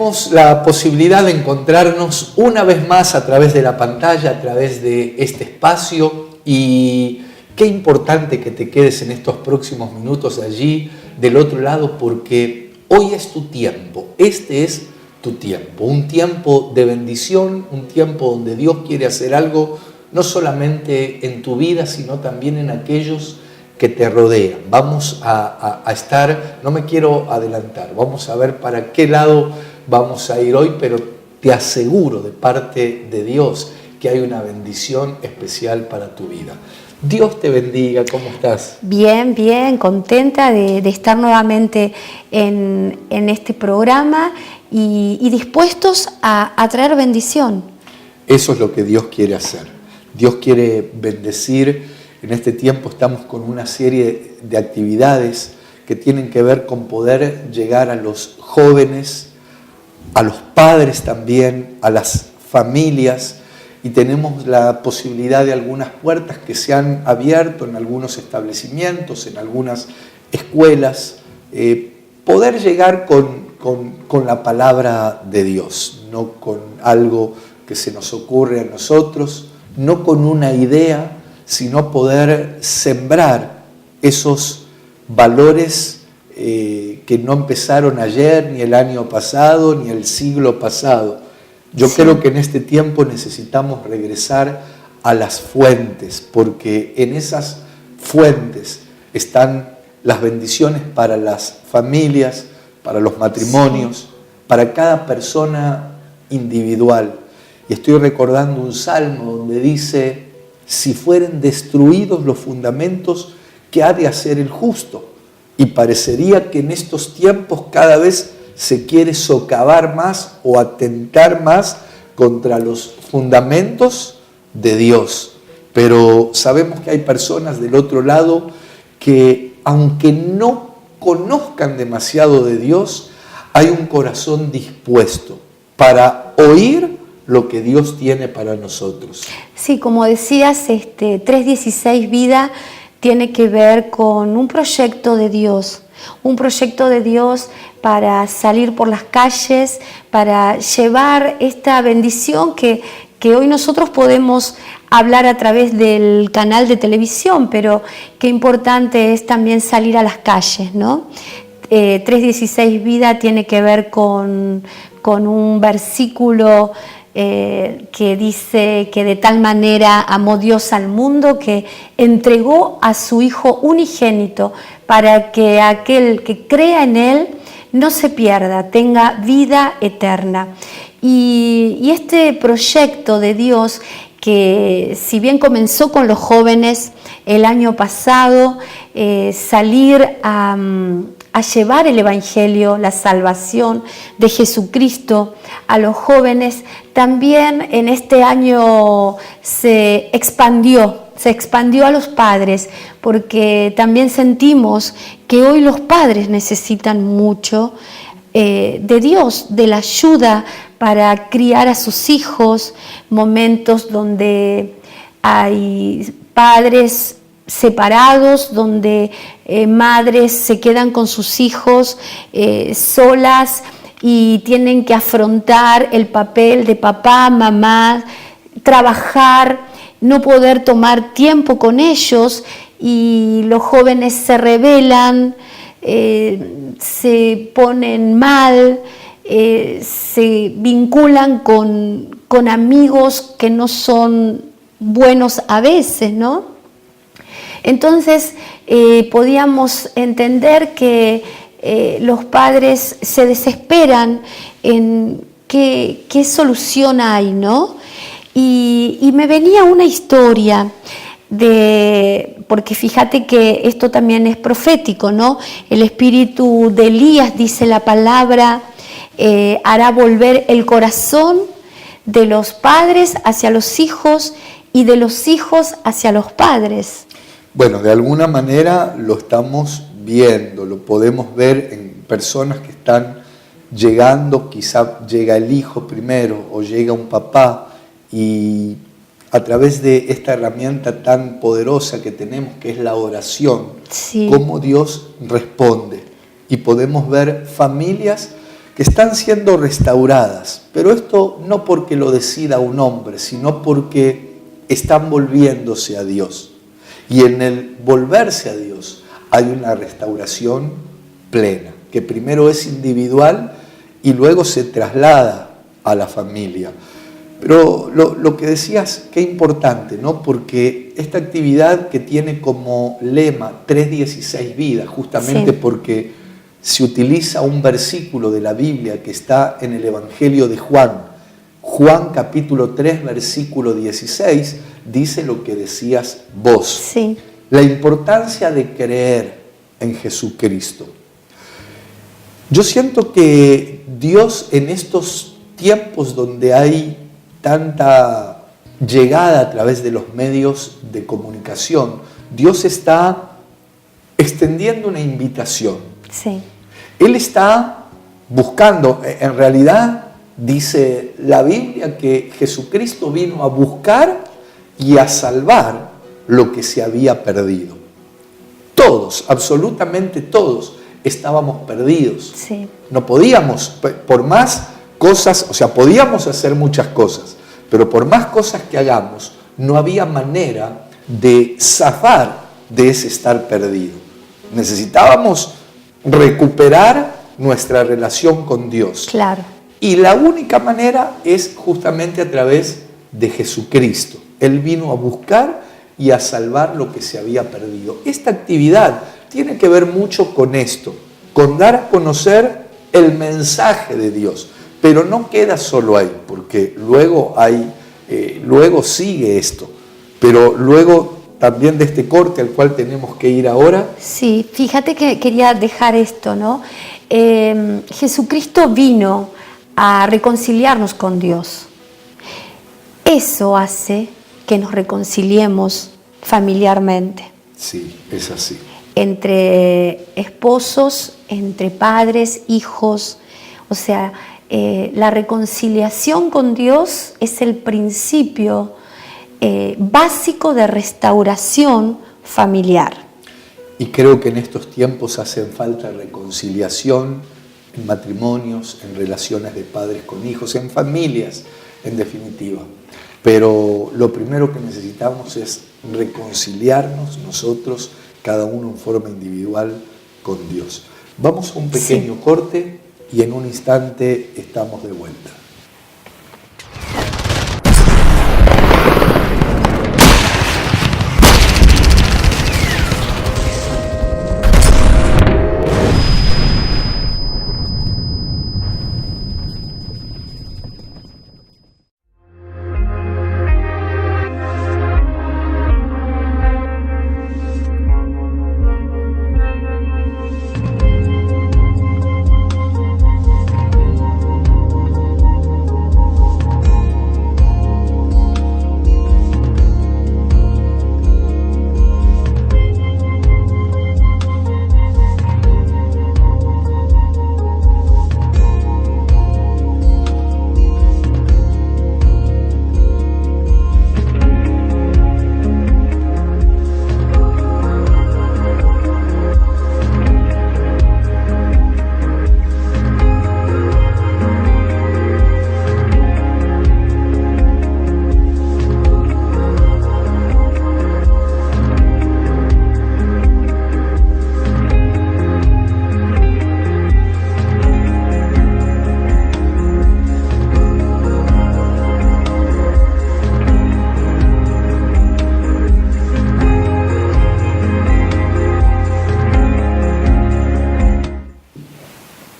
tenemos la posibilidad de encontrarnos una vez más a través de la pantalla, a través de este espacio, y qué importante que te quedes en estos próximos minutos allí del otro lado, porque hoy es tu tiempo, este es tu tiempo, un tiempo de bendición, un tiempo donde Dios quiere hacer algo no solamente en tu vida, sino también en aquellos que te rodean. Vamos a estar, no me quiero adelantar, vamos a ver para qué lado vamos a ir hoy, pero te aseguro de parte de Dios que hay una bendición especial para tu vida. Dios te bendiga, ¿cómo estás? Bien, bien, contenta de estar nuevamente en este programa y dispuestos a traer bendición. Eso es lo que Dios quiere hacer. Dios quiere bendecir. En este tiempo estamos con una serie de actividades que tienen que ver con poder llegar a los jóvenes, a los padres también, a las familias, y tenemos la posibilidad de algunas puertas que se han abierto en algunos establecimientos, en algunas escuelas, poder llegar con la palabra de Dios, no con algo que se nos ocurre a nosotros, no con una idea, sino poder sembrar esos valores que no empezaron ayer, ni el año pasado, ni el siglo pasado. Yo creo que en este tiempo necesitamos regresar a las fuentes, porque en esas fuentes están las bendiciones para las familias, para los matrimonios, para cada persona individual. Y estoy recordando un salmo donde dice: si fueren destruidos los fundamentos, ¿qué ha de hacer el justo? Y parecería que en estos tiempos cada vez se quiere socavar más o atentar más contra los fundamentos de Dios. Pero sabemos que hay personas del otro lado que, aunque no conozcan demasiado de Dios, hay un corazón dispuesto para oír lo que Dios tiene para nosotros. Sí, como decías, 316 Vida tiene que ver con un proyecto de Dios para salir por las calles, para llevar esta bendición que hoy nosotros podemos hablar a través del canal de televisión, pero qué importante es también salir a las calles, ¿no? 316 Vida tiene que ver con un versículo que dice que de tal manera amó Dios al mundo que entregó a su Hijo unigénito para que aquel que crea en Él no se pierda, tenga vida eterna. Y este proyecto de Dios, que si bien comenzó con los jóvenes el año pasado, salir a llevar el Evangelio, la salvación de Jesucristo a los jóvenes, también en este año se expandió a los padres, porque también sentimos que hoy los padres necesitan mucho de Dios, de la ayuda para criar a sus hijos, momentos donde hay padres separados, donde madres se quedan con sus hijos solas y tienen que afrontar el papel de papá, mamá, trabajar, no poder tomar tiempo con ellos, y los jóvenes se rebelan, se ponen mal, se vinculan con amigos que no son buenos a veces, ¿no? Entonces podíamos entender que los padres se desesperan en qué solución hay, ¿no? Y me venía una historia porque fíjate que esto también es profético, ¿no? El espíritu de Elías, dice la palabra, hará volver el corazón de los padres hacia los hijos y de los hijos hacia los padres. Bueno, de alguna manera lo estamos viendo, lo podemos ver en personas que están llegando, quizá llega el hijo primero o llega un papá, y a través de esta herramienta tan poderosa que tenemos, que es la oración, sí, cómo Dios responde. Y podemos ver familias que están siendo restauradas, pero esto no porque lo decida un hombre, sino porque están volviéndose a Dios. Y en el volverse a Dios hay una restauración plena, que primero es individual y luego se traslada a la familia. Pero lo que decías, qué importante, ¿no? Porque esta actividad que tiene como lema 3:16 vidas, justamente sí, porque se utiliza un versículo de la Biblia que está en el Evangelio de Juan. Juan capítulo 3, versículo 16, dice lo que decías vos. Sí. La importancia de creer en Jesucristo. Yo siento que Dios en estos tiempos donde hay tanta llegada a través de los medios de comunicación, Dios está extendiendo una invitación. Sí. Él está buscando, en realidad dice la Biblia que Jesucristo vino a buscar y a salvar lo que se había perdido. Todos, absolutamente todos, estábamos perdidos. Sí. No podíamos, por más cosas, o sea, podíamos hacer muchas cosas, pero por más cosas que hagamos, no había manera de zafar de ese estar perdido. Necesitábamos recuperar nuestra relación con Dios. Claro. Y la única manera es justamente a través de Jesucristo. Él vino a buscar y a salvar lo que se había perdido. Esta actividad tiene que ver mucho con esto, con dar a conocer el mensaje de Dios. Pero no queda solo ahí, porque luego sigue esto. Pero luego también de este corte al cual tenemos que ir ahora. Sí, fíjate que quería dejar esto, ¿no? Jesucristo vino a reconciliarnos con Dios. Eso hace que nos reconciliemos familiarmente. Sí, es así. Entre esposos, entre padres, hijos. O sea, la reconciliación con Dios es el principio básico de restauración familiar. Y creo que en estos tiempos hacen falta reconciliación en matrimonios, en relaciones de padres con hijos, en familias, en definitiva. Pero lo primero que necesitamos es reconciliarnos nosotros, cada uno en forma individual, con Dios. Vamos a un pequeño corte y en un instante estamos de vuelta.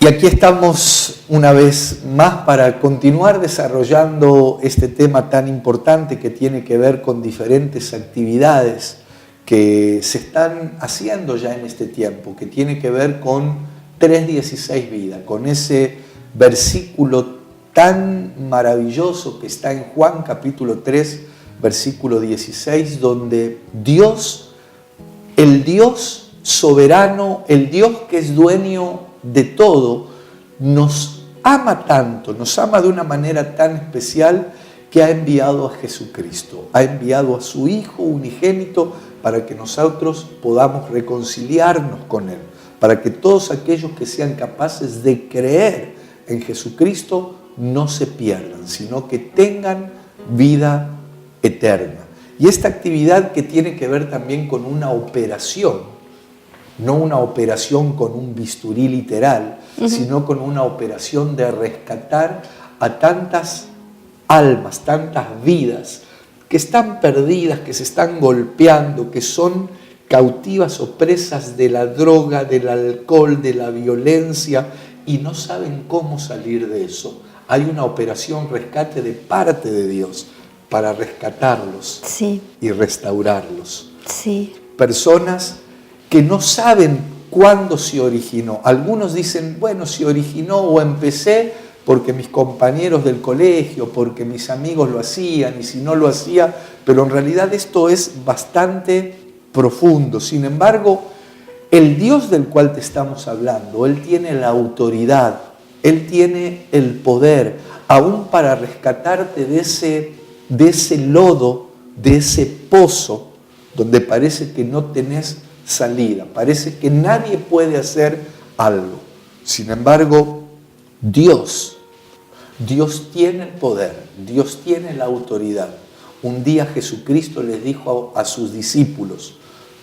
Y aquí estamos una vez más para continuar desarrollando este tema tan importante que tiene que ver con diferentes actividades que se están haciendo ya en este tiempo, que tiene que ver con 3:16 vida, con ese versículo tan maravilloso que está en Juan capítulo 3, versículo 16, donde Dios, el Dios soberano, el Dios que es dueño de todo, nos ama tanto, nos ama de una manera tan especial que ha enviado a Jesucristo, ha enviado a su Hijo unigénito para que nosotros podamos reconciliarnos con Él, para que todos aquellos que sean capaces de creer en Jesucristo no se pierdan, sino que tengan vida eterna. Y esta actividad que tiene que ver también con una operación, no una operación con un bisturí literal, sino con una operación de rescatar a tantas almas, tantas vidas que están perdidas, que se están golpeando, que son cautivas o presas de la droga, del alcohol, de la violencia y no saben cómo salir de eso. Hay una operación rescate de parte de Dios para rescatarlos y restaurarlos. Personas que no saben cuándo se originó. Algunos dicen, bueno, se originó o empecé porque mis compañeros del colegio, porque mis amigos lo hacían y si no lo hacía, pero en realidad esto es bastante profundo. Sin embargo, el Dios del cual te estamos hablando, Él tiene la autoridad, Él tiene el poder, aún para rescatarte de ese lodo, de ese pozo, donde parece que no tenés salida, parece que nadie puede hacer algo. Sin embargo, Dios tiene el poder, Dios tiene la autoridad. Un día Jesucristo les dijo a sus discípulos,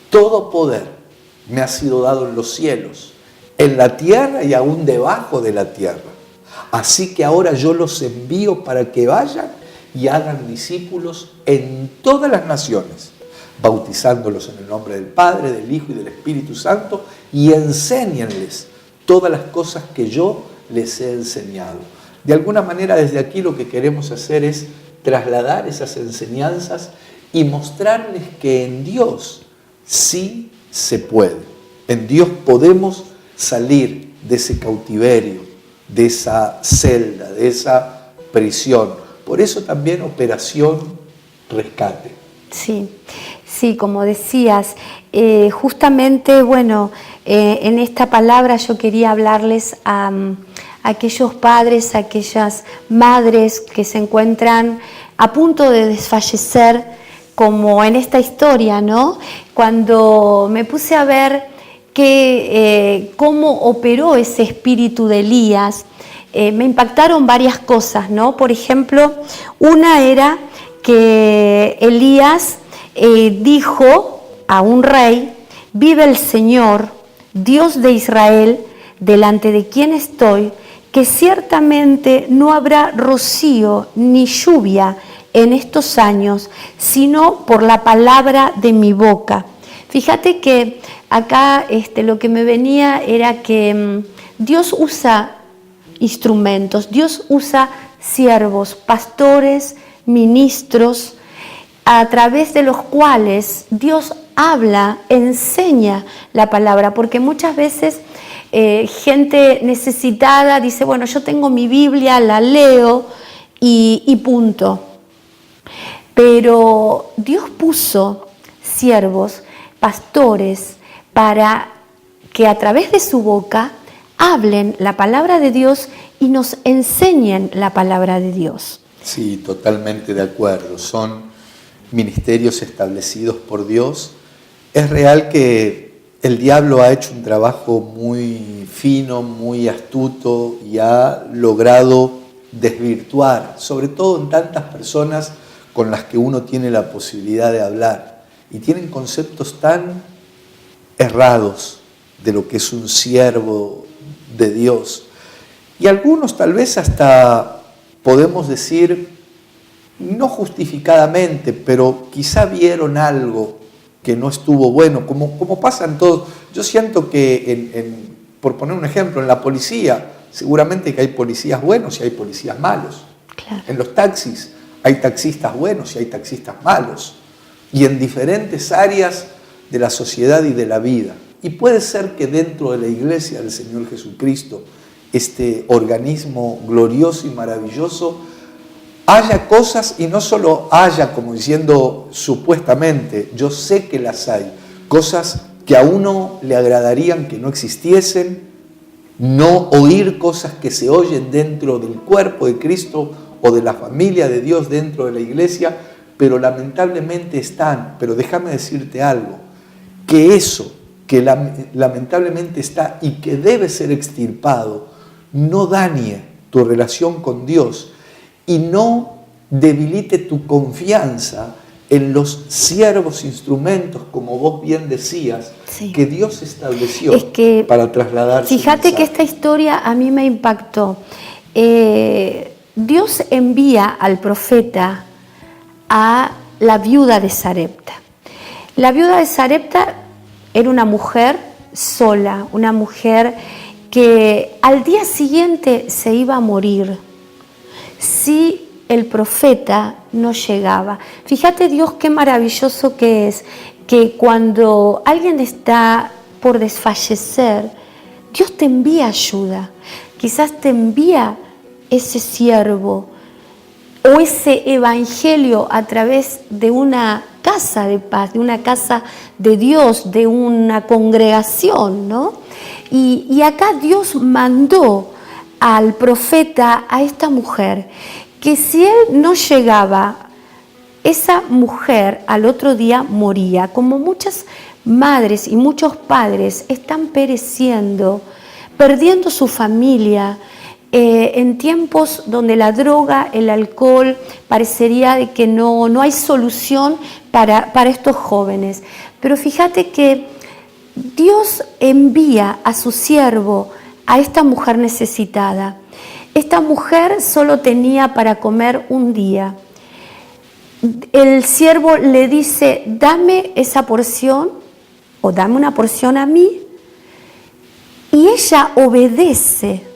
todo poder me ha sido dado en los cielos, en la tierra y aún debajo de la tierra. Así que ahora yo los envío para que vayan y hagan discípulos en todas las naciones, bautizándolos en el nombre del Padre, del Hijo y del Espíritu Santo, y enséñenles todas las cosas que yo les he enseñado. De alguna manera, desde aquí lo que queremos hacer es trasladar esas enseñanzas y mostrarles que en Dios sí se puede. En Dios podemos salir de ese cautiverio, de esa celda, de esa prisión. Por eso también Operación Rescate. Sí, como decías, justamente, en esta palabra yo quería hablarles a aquellos padres, a aquellas madres que se encuentran a punto de desfallecer, como en esta historia, ¿no? Cuando me puse a ver cómo operó ese espíritu de Elías, me impactaron varias cosas, ¿no? Por ejemplo, una era que Elías dijo a un rey, vive el Señor, Dios de Israel, delante de quien estoy, que ciertamente no habrá rocío ni lluvia en estos años, sino por la palabra de mi boca. Fíjate que acá lo que me venía era que Dios usa instrumentos, Dios usa siervos, pastores, ministros, a través de los cuales Dios habla, enseña la palabra, porque muchas veces gente necesitada dice, bueno, yo tengo mi Biblia, la leo y punto. Pero Dios puso siervos, pastores, para que a través de su boca hablen la palabra de Dios y nos enseñen la palabra de Dios. Sí, totalmente de acuerdo. Son ministerios establecidos por Dios. Es real que el diablo ha hecho un trabajo muy fino, muy astuto y ha logrado desvirtuar, sobre todo en tantas personas con las que uno tiene la posibilidad de hablar y tienen conceptos tan errados de lo que es un siervo de Dios. Y algunos tal vez hasta podemos decir, no justificadamente, pero quizá vieron algo que no estuvo bueno, como pasa en todo. Yo siento que, por poner un ejemplo, en la policía, seguramente que hay policías buenos y hay policías malos. Claro. En los taxis hay taxistas buenos y hay taxistas malos. Y en diferentes áreas de la sociedad y de la vida. Y puede ser que dentro de la iglesia del Señor Jesucristo, este organismo glorioso y maravilloso, haya cosas, y no solo haya como diciendo supuestamente, yo sé que las hay, cosas que a uno le agradarían que no existiesen, no oír cosas que se oyen dentro del cuerpo de Cristo o de la familia de Dios dentro de la iglesia, pero lamentablemente están. Pero déjame decirte algo, que eso que lamentablemente está y que debe ser extirpado, no dañe tu relación con Dios y no debilite tu confianza en los siervos instrumentos, como vos bien decías, sí, que Dios estableció es que, para trasladar su fíjate mensaje. que esta historia a mí me impactó. Dios envía al profeta a la viuda de Sarepta. La viuda de Sarepta era una mujer sola, una mujer que al día siguiente se iba a morir si el profeta no llegaba. Fíjate Dios qué maravilloso que es, que cuando alguien está por desfallecer, Dios te envía ayuda, quizás te envía ese siervo o ese evangelio a través de una casa de paz, de una casa de Dios, de una congregación, ¿no? Y acá Dios mandó al profeta, a esta mujer, que si él no llegaba, esa mujer al otro día moría, como muchas madres y muchos padres están pereciendo, perdiendo su familia, en tiempos donde la droga, el alcohol, parecería de que no hay solución para estos jóvenes. Pero fíjate que Dios envía a su siervo a esta mujer necesitada. Esta mujer solo tenía para comer un día. El siervo le dice, dame esa porción o dame una porción a mí. Y ella obedece.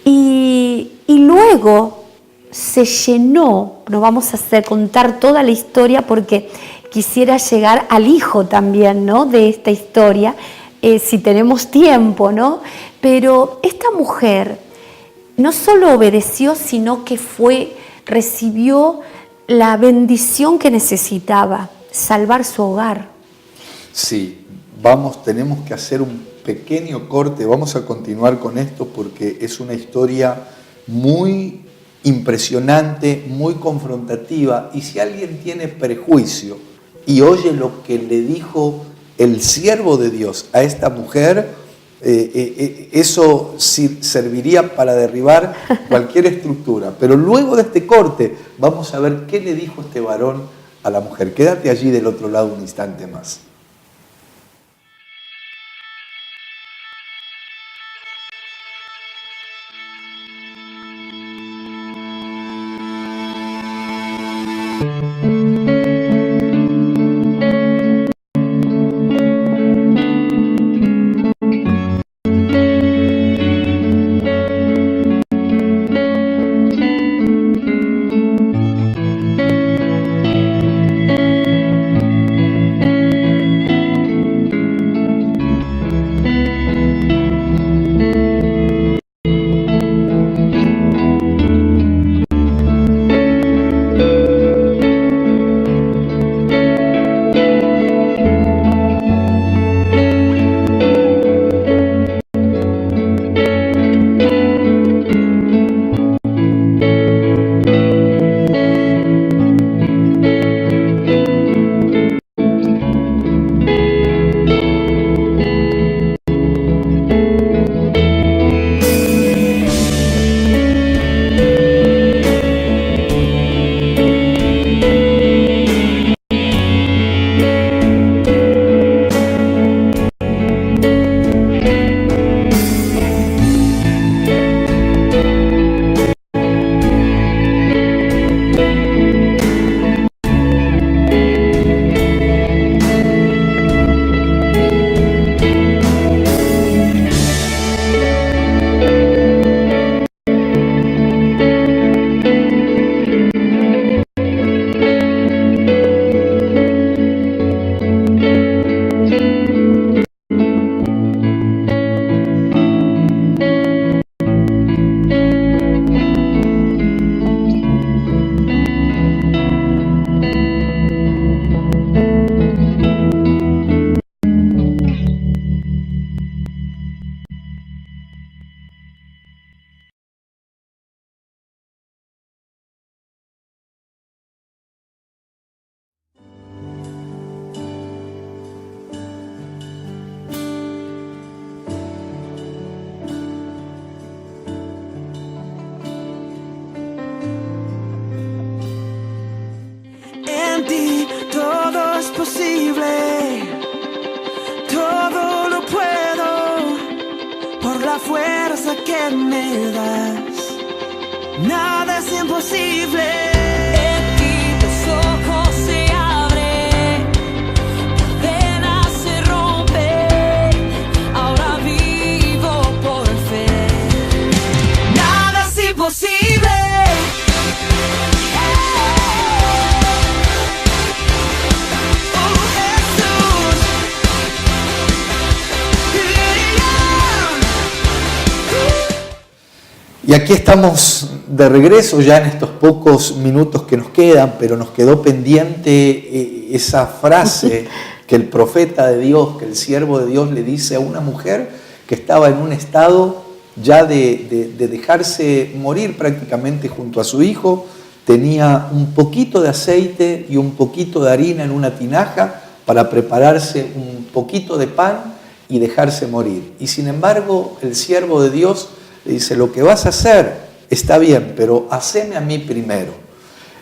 Y luego se llenó, no vamos a contar toda la historia porque quisiera llegar al hijo también, ¿no?, de esta historia, si tenemos tiempo, ¿no? Pero esta mujer no solo obedeció, sino que recibió la bendición que necesitaba, salvar su hogar. Sí, tenemos que hacer un pequeño corte, vamos a continuar con esto porque es una historia muy impresionante, muy confrontativa, y si alguien tiene prejuicio y oye lo que le dijo el siervo de Dios a esta mujer, eso serviría para derribar cualquier estructura. Pero luego de este corte vamos a ver qué le dijo este varón a la mujer. Quédate allí del otro lado un instante más. en ti todo es posible, todo lo puedo por la fuerza que me das. Nada es imposible. En ti los ojos se abren, cadenas se rompen, ahora vivo por fe. Nada es imposible. Y aquí estamos de regreso ya en estos pocos minutos que nos quedan, pero nos quedó pendiente esa frase que el profeta de Dios, que el siervo de Dios le dice a una mujer que estaba en un estado ya de dejarse morir prácticamente junto a su hijo. Tenía un poquito de aceite y un poquito de harina en una tinaja para prepararse un poquito de pan y dejarse morir. Y sin embargo, el siervo de Dios le dice: lo que vas a hacer está bien, pero haceme a mí primero.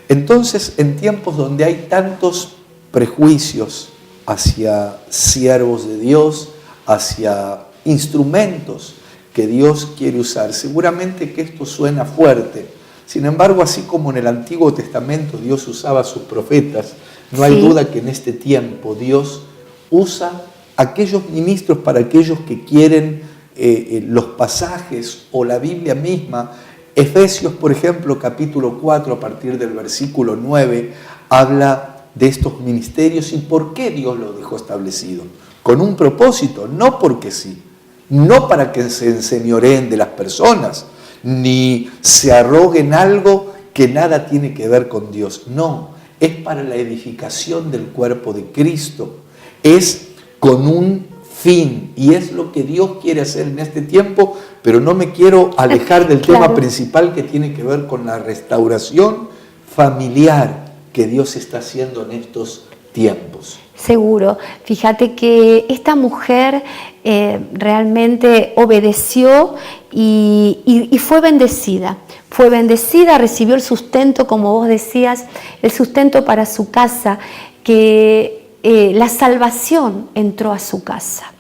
Entonces, en tiempos donde hay tantos prejuicios hacia siervos de Dios, hacia instrumentos que Dios quiere usar, seguramente que esto suena fuerte. Sin embargo, así como en el Antiguo Testamento Dios usaba a sus profetas, no hay duda que en este tiempo Dios usa aquellos ministros para aquellos que quieren los pasajes o la Biblia misma. Efesios, por ejemplo, capítulo 4, a partir del versículo 9, habla de estos ministerios y por qué Dios los dejó establecido. Con un propósito, no porque sí, no para que se enseñoreen de las personas, ni se arroguen algo que nada tiene que ver con Dios. No, es para la edificación del cuerpo de Cristo, es con un fin, y es lo que Dios quiere hacer en este tiempo, pero no me quiero alejar del tema principal, que tiene que ver con la restauración familiar que Dios está haciendo en estos tiempos. Seguro. Fíjate que esta mujer realmente obedeció y fue bendecida. Fue bendecida, recibió el sustento, como vos decías, el sustento para su casa, que la salvación entró a su casa.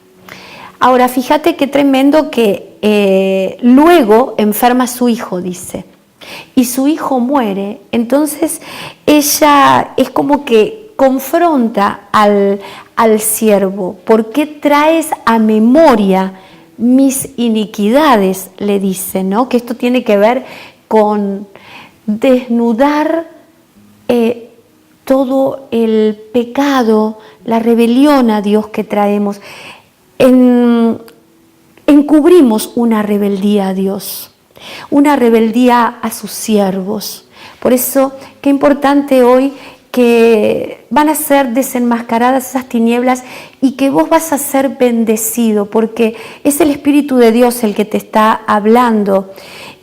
Ahora, fíjate qué tremendo que luego enferma su hijo, dice, y su hijo muere. Entonces ella es como que confronta al siervo. ¿Por qué traes a memoria mis iniquidades?, le dice, ¿no? Que esto tiene que ver con desnudar todo el pecado, la rebelión a Dios que traemos. Encubrimos una rebeldía a Dios, una rebeldía a sus siervos. Por eso, qué importante hoy que van a ser desenmascaradas esas tinieblas y que vos vas a ser bendecido, porque es el Espíritu de Dios el que te está hablando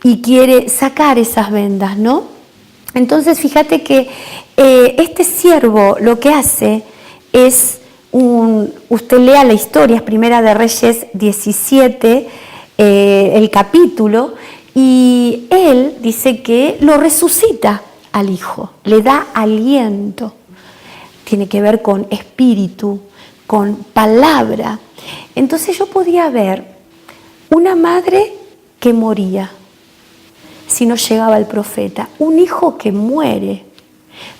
y quiere sacar esas vendas, ¿no? Entonces, fíjate que este siervo lo que hace es, usted lea la historia, es Primera de Reyes 17, el capítulo, y él dice que lo resucita al hijo, le da aliento. Tiene que ver con espíritu, con palabra. Entonces yo podía ver una madre que moría si no llegaba el profeta, un hijo que muere,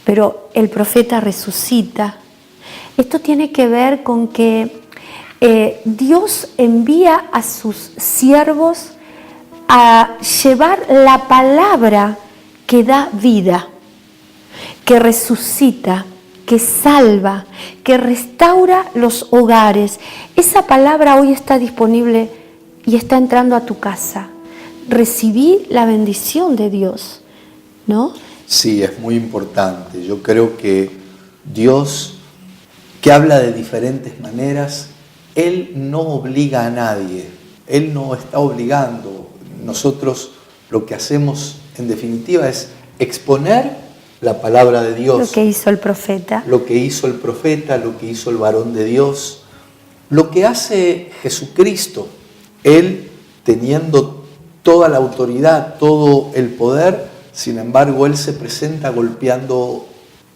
pero el profeta resucita. Esto tiene que ver con que Dios envía a sus siervos a llevar la palabra que da vida, que resucita, que salva, que restaura los hogares. Esa palabra hoy está disponible y está entrando a tu casa. Recibí la bendición de Dios, ¿no? Sí, es muy importante. Yo creo que Dios, que habla de diferentes maneras, Él no obliga a nadie, Él no está obligando. Nosotros lo que hacemos en definitiva es exponer la palabra de Dios. Lo que hizo el profeta. Lo que hizo el profeta, lo que hizo el varón de Dios, lo que hace Jesucristo. Él, teniendo toda la autoridad, todo el poder, sin embargo, Él se presenta golpeando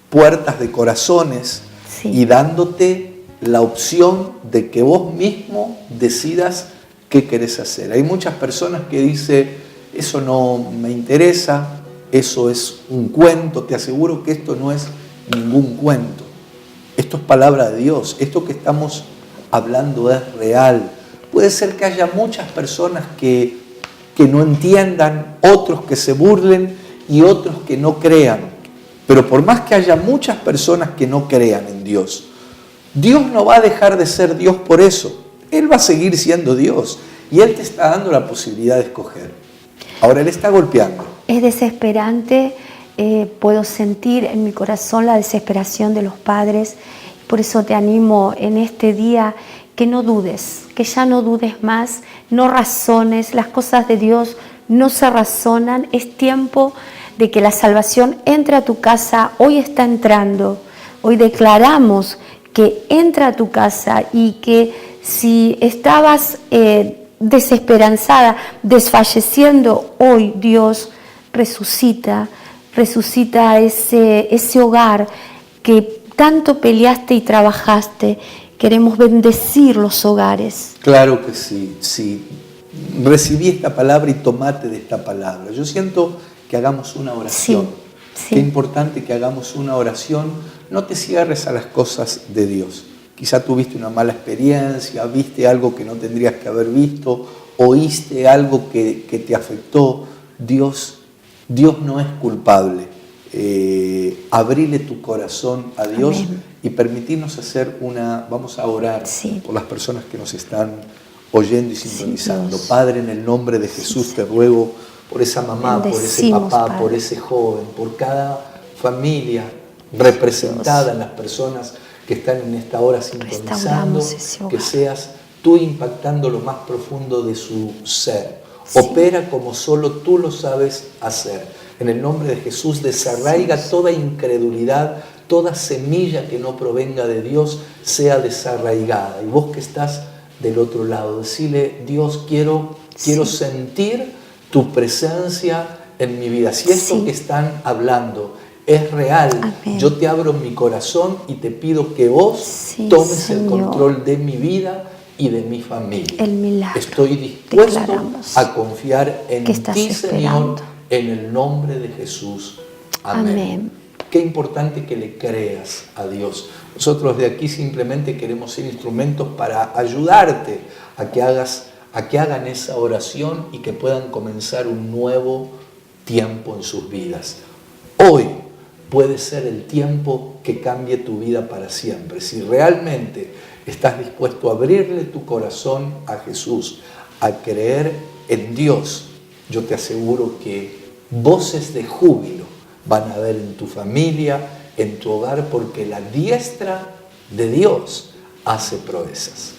puertas de corazones Sí. y dándote la opción de que vos mismo decidas qué querés hacer. Hay muchas personas que dicen, eso no me interesa, eso es un cuento. Te aseguro que esto no es ningún cuento. Esto es palabra de Dios. Esto que estamos hablando es real. Puede ser que haya muchas personas que no entiendan, otros que se burlen y otros que no crean. Pero por más que haya muchas personas que no crean en Dios, Dios no va a dejar de ser Dios por eso. Él va a seguir siendo Dios y Él te está dando la posibilidad de escoger. Ahora Él está golpeando. Es desesperante, puedo sentir en mi corazón la desesperación de los padres. Por eso te animo en este día que no dudes, que ya no dudes más, no razones, las cosas de Dios no se razonan. Es tiempo de que la salvación entre a tu casa. Hoy está entrando, hoy declaramos que entra a tu casa y que si estabas desesperanzada, desfalleciendo, hoy Dios resucita ese hogar que tanto peleaste y trabajaste. Queremos bendecir los hogares. Claro que sí, sí. Recibí esta palabra y tomate de esta palabra. Yo siento que hagamos una oración. Sí. Qué importante que hagamos una oración. No te cierres a las cosas de Dios. Quizá tuviste una mala experiencia, viste algo que no tendrías que haber visto, oíste algo que te afectó. Dios no es culpable. Abrile tu corazón a Dios. Amén. Y permitirnos hacer vamos a orar Sí. por las personas que nos están oyendo y sintonizando. Dios. Padre, en el nombre de Jesús te ruego por esa mamá, por ese Bendecimos, papá, Padre. por ese joven, por cada familia representada en las personas que están en esta hora sintonizando, Restauramos ese hogar. que seas tú impactando lo más profundo de su ser. Sí. Opera como solo tú lo sabes hacer. En el nombre de Jesús desarraiga toda incredulidad, toda semilla que no provenga de Dios sea desarraigada. Y vos que estás del otro lado, decirle, Dios, quiero sentir tu presencia en mi vida. Si esto Sí. que están hablando es real, Amén. yo te abro mi corazón y te pido que vos Sí, tomes el Señor. control de mi vida y de mi familia. El milagro. Estoy dispuesto Declaramos a confiar en que estás ti, esperando. Señor, en el nombre de Jesús. Amén. Amén. Qué importante que le creas a Dios. Nosotros de aquí simplemente queremos ser instrumentos para ayudarte a que hagan esa oración y que puedan comenzar un nuevo tiempo en sus vidas. Hoy puede ser el tiempo que cambie tu vida para siempre. Si realmente estás dispuesto a abrirle tu corazón a Jesús, a creer en Dios, yo te aseguro que voces de júbilo van a haber en tu familia, en tu hogar, porque la diestra de Dios hace proezas.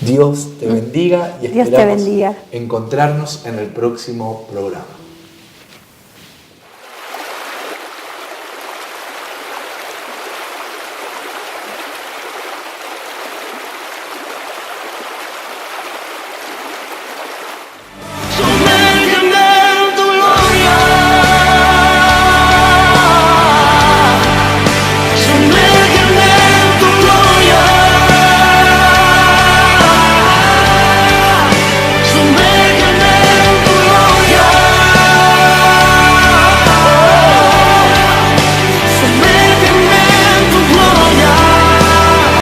Dios te bendiga y Dios te esperamos bendiga. encontrarnos en el próximo programa.